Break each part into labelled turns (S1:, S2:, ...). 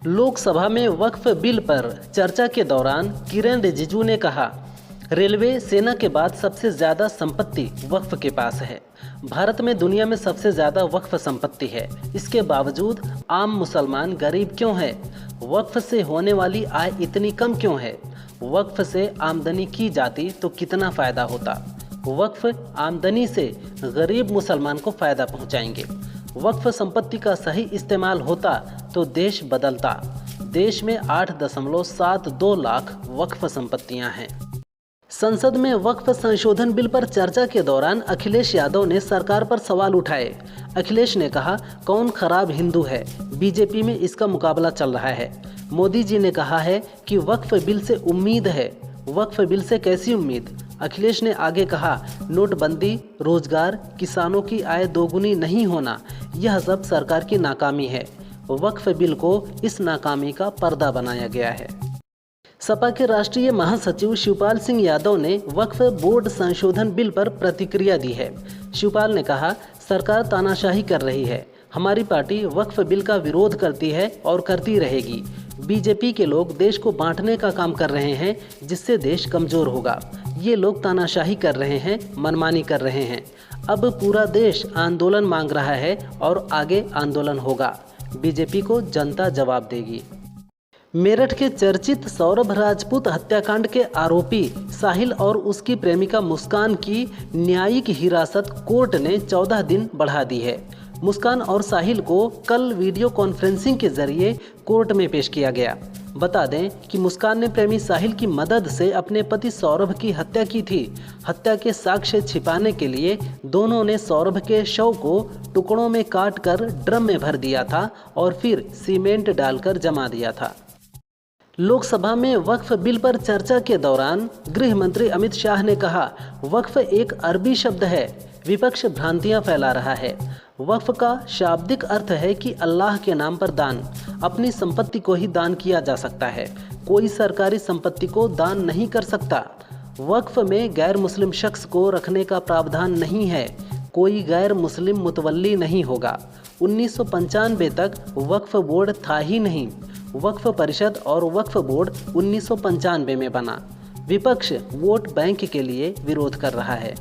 S1: लोकसभा में वक्फ बिल पर चर्चा के दौरान किरेन रिजिजू ने कहा, रेलवे सेना के बाद सबसे ज़्यादा संपत्ति वक्फ के पास है। भारत में दुनिया में सबसे ज़्यादा वक्फ संपत्ति है। इसके बावजूद आम मुसलमान गरीब क्यों है? वक्फ से होने वाली आय इतनी कम क्यों है? वक्फ से आमदनी की जाती तो कितना फ़ायदा होता? वक्फ आमदनी से गरीब मुसलमान को फ़ायदा पहुंचाएंगे। वक्फ संपत्ति का सही इस्तेमाल होता तो देश बदलता। देश में 8.72 लाख वक्फ संपत्तियां हैं। संसद में वक्फ संशोधन बिल पर चर्चा के दौरान अखिलेश यादव ने सरकार पर सवाल उठाए। अखिलेश ने कहा, कौन खराब हिंदू है? बीजेपी में इसका मुकाबला चल रहा है। मोदी जी ने कहा है कि वक्फ बिल से उम्मीद है। वक्फ बिल से कैसी उम्मीद? अखिलेश ने आगे कहा, नोटबंदी, रोजगार, किसानों की आय दोगुनी नहीं होना, यह सब सरकार की नाकामी है। वक्फ बिल को इस नाकामी का पर्दा बनाया गया है। सपा के राष्ट्रीय महासचिव शिवपाल सिंह यादव ने वक्फ बोर्ड संशोधन बिल पर प्रतिक्रिया दी है। शिवपाल ने कहा, सरकार तानाशाही कर रही है। हमारी पार्टी वक्फ बिल का विरोध करती है और करती रहेगी। बीजेपी के लोग देश को बांटने का काम कर रहे हैं, जिससे देश कमजोर होगा। ये लोग तानाशाही कर रहे हैं, मनमानी कर रहे हैं। अब पूरा देश आंदोलन मांग रहा है और आगे आंदोलन होगा। बीजेपी को जनता जवाब देगी। मेरठ के चर्चित सौरभ राजपूत हत्याकांड के आरोपी साहिल और उसकी प्रेमिका मुस्कान की न्यायिक हिरासत कोर्ट ने 14 दिन बढ़ा दी है। मुस्कान और साहिल को कल वीडियो कॉन्फ्रेंसिंग के जरिए कोर्ट में पेश किया गया। बता दें कि मुस्कान ने प्रेमी साहिल की मदद से अपने पति सौरभ की हत्या की थी। हत्या के साक्ष्य छिपाने के लिए दोनों ने सौरभ के शव को टुकड़ों में काटकर ड्रम में भर दिया था और फिर सीमेंट डालकर जमा दिया था। लोकसभा में वक्फ बिल पर चर्चा के दौरान गृह मंत्री अमित शाह ने कहा, वक्फ एक अरबी शब्द है। विपक्ष भ्रांतियां फैला रहा है। वक्फ का शाब्दिक अर्थ है कि अल्लाह के नाम पर दान। अपनी संपत्ति को ही दान किया जा सकता है। कोई सरकारी संपत्ति को दान नहीं कर सकता। वक्फ में गैर मुस्लिम शख्स को रखने का प्रावधान नहीं है। कोई गैर मुस्लिम मुतवल्ली नहीं होगा। 1995 तक वक्फ बोर्ड था ही नहीं। वक्फ परिषद और वक्फ बोर्ड 1995 में बना। विपक्ष वोट बैंक के लिए विरोध कर रहा है।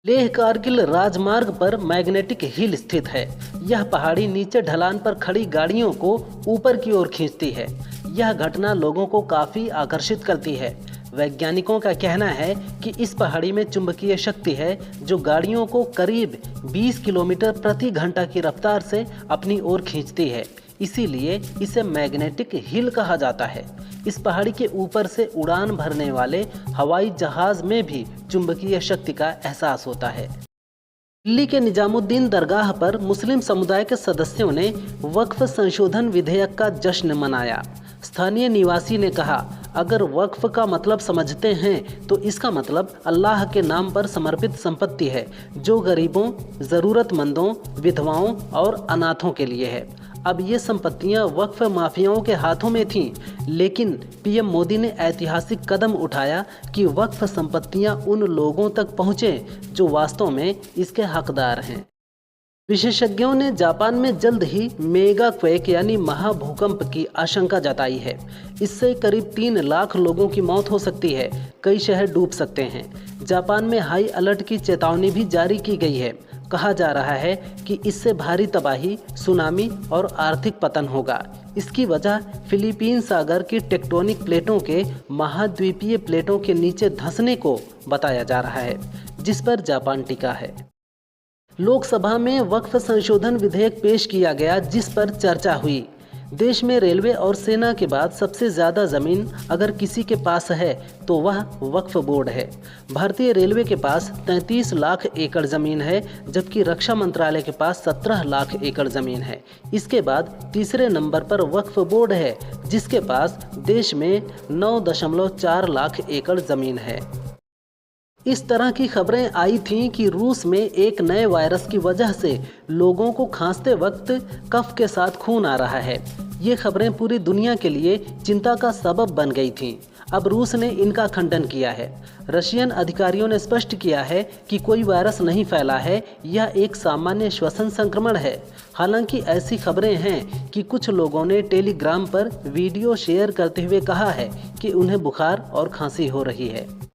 S1: लेह कारगिल राजमार्ग पर मैग्नेटिक हिल स्थित है। यह पहाड़ी नीचे ढलान पर खड़ी गाड़ियों को ऊपर की ओर खींचती है। यह घटना लोगों को काफ़ी आकर्षित करती है। वैज्ञानिकों का कहना है कि इस पहाड़ी में चुंबकीय शक्ति है जो गाड़ियों को करीब 20 किलोमीटर प्रति घंटा की रफ्तार से अपनी ओर खींचती है। इसीलिए इसे मैग्नेटिक हिल कहा जाता है। इस पहाड़ी के ऊपर से उड़ान भरने वाले हवाई जहाज में भी चुंबकीय शक्ति का एहसास होता है। दिल्ली के निजामुद्दीन दरगाह पर मुस्लिम समुदाय के सदस्यों ने वक्फ संशोधन विधेयक का जश्न मनाया। स्थानीय निवासी ने कहा, अगर वक्फ का मतलब समझते हैं तो इसका मतलब अल्लाह के नाम पर समर्पित संपत्ति है जो गरीबों, ज़रूरतमंदों, विधवाओं और अनाथों के लिए है। अब ये संपत्तियां वक्फ माफियाओं के हाथों में थीं, लेकिन पीएम मोदी ने ऐतिहासिक कदम उठाया कि वक्फ संपत्तियां उन लोगों तक पहुँचें जो वास्तव में इसके हकदार हैं। विशेषज्ञों ने जापान में जल्द ही मेगा क्वेक यानी महाभूकंप की आशंका जताई है। इससे करीब 3 लाख लोगों की मौत हो सकती है। कई शहर डूब सकते हैं। जापान में हाई अलर्ट की चेतावनी भी जारी की गई है। कहा जा रहा है कि इससे भारी तबाही, सुनामी और आर्थिक पतन होगा। इसकी वजह फिलीपीन सागर की टेक्टोनिक प्लेटों के महाद्वीपीय प्लेटों के नीचे धंसने को बताया जा रहा है, जिस पर जापान टिका है। लोकसभा में वक्फ संशोधन विधेयक पेश किया गया, जिस पर चर्चा हुई। देश में रेलवे और सेना के बाद सबसे ज़्यादा ज़मीन अगर किसी के पास है तो वह वक्फ बोर्ड है। भारतीय रेलवे के पास 33 लाख एकड़ ज़मीन है, जबकि रक्षा मंत्रालय के पास 17 लाख एकड़ ज़मीन है। इसके बाद तीसरे नंबर पर वक्फ बोर्ड है, जिसके पास देश में 9.4 लाख एकड़ ज़मीन है। इस तरह की खबरें आई थीं कि रूस में एक नए वायरस की वजह से लोगों को खांसते वक्त कफ के साथ खून आ रहा है। ये खबरें पूरी दुनिया के लिए चिंता का सबब बन गई थीं। अब रूस ने इनका खंडन किया है। रशियन अधिकारियों ने स्पष्ट किया है कि कोई वायरस नहीं फैला है, यह एक सामान्य श्वसन संक्रमण है। हालांकि ऐसी खबरें हैं कि कुछ लोगों ने टेलीग्राम पर वीडियो शेयर करते हुए कहा है कि उन्हें बुखार और खांसी हो रही है।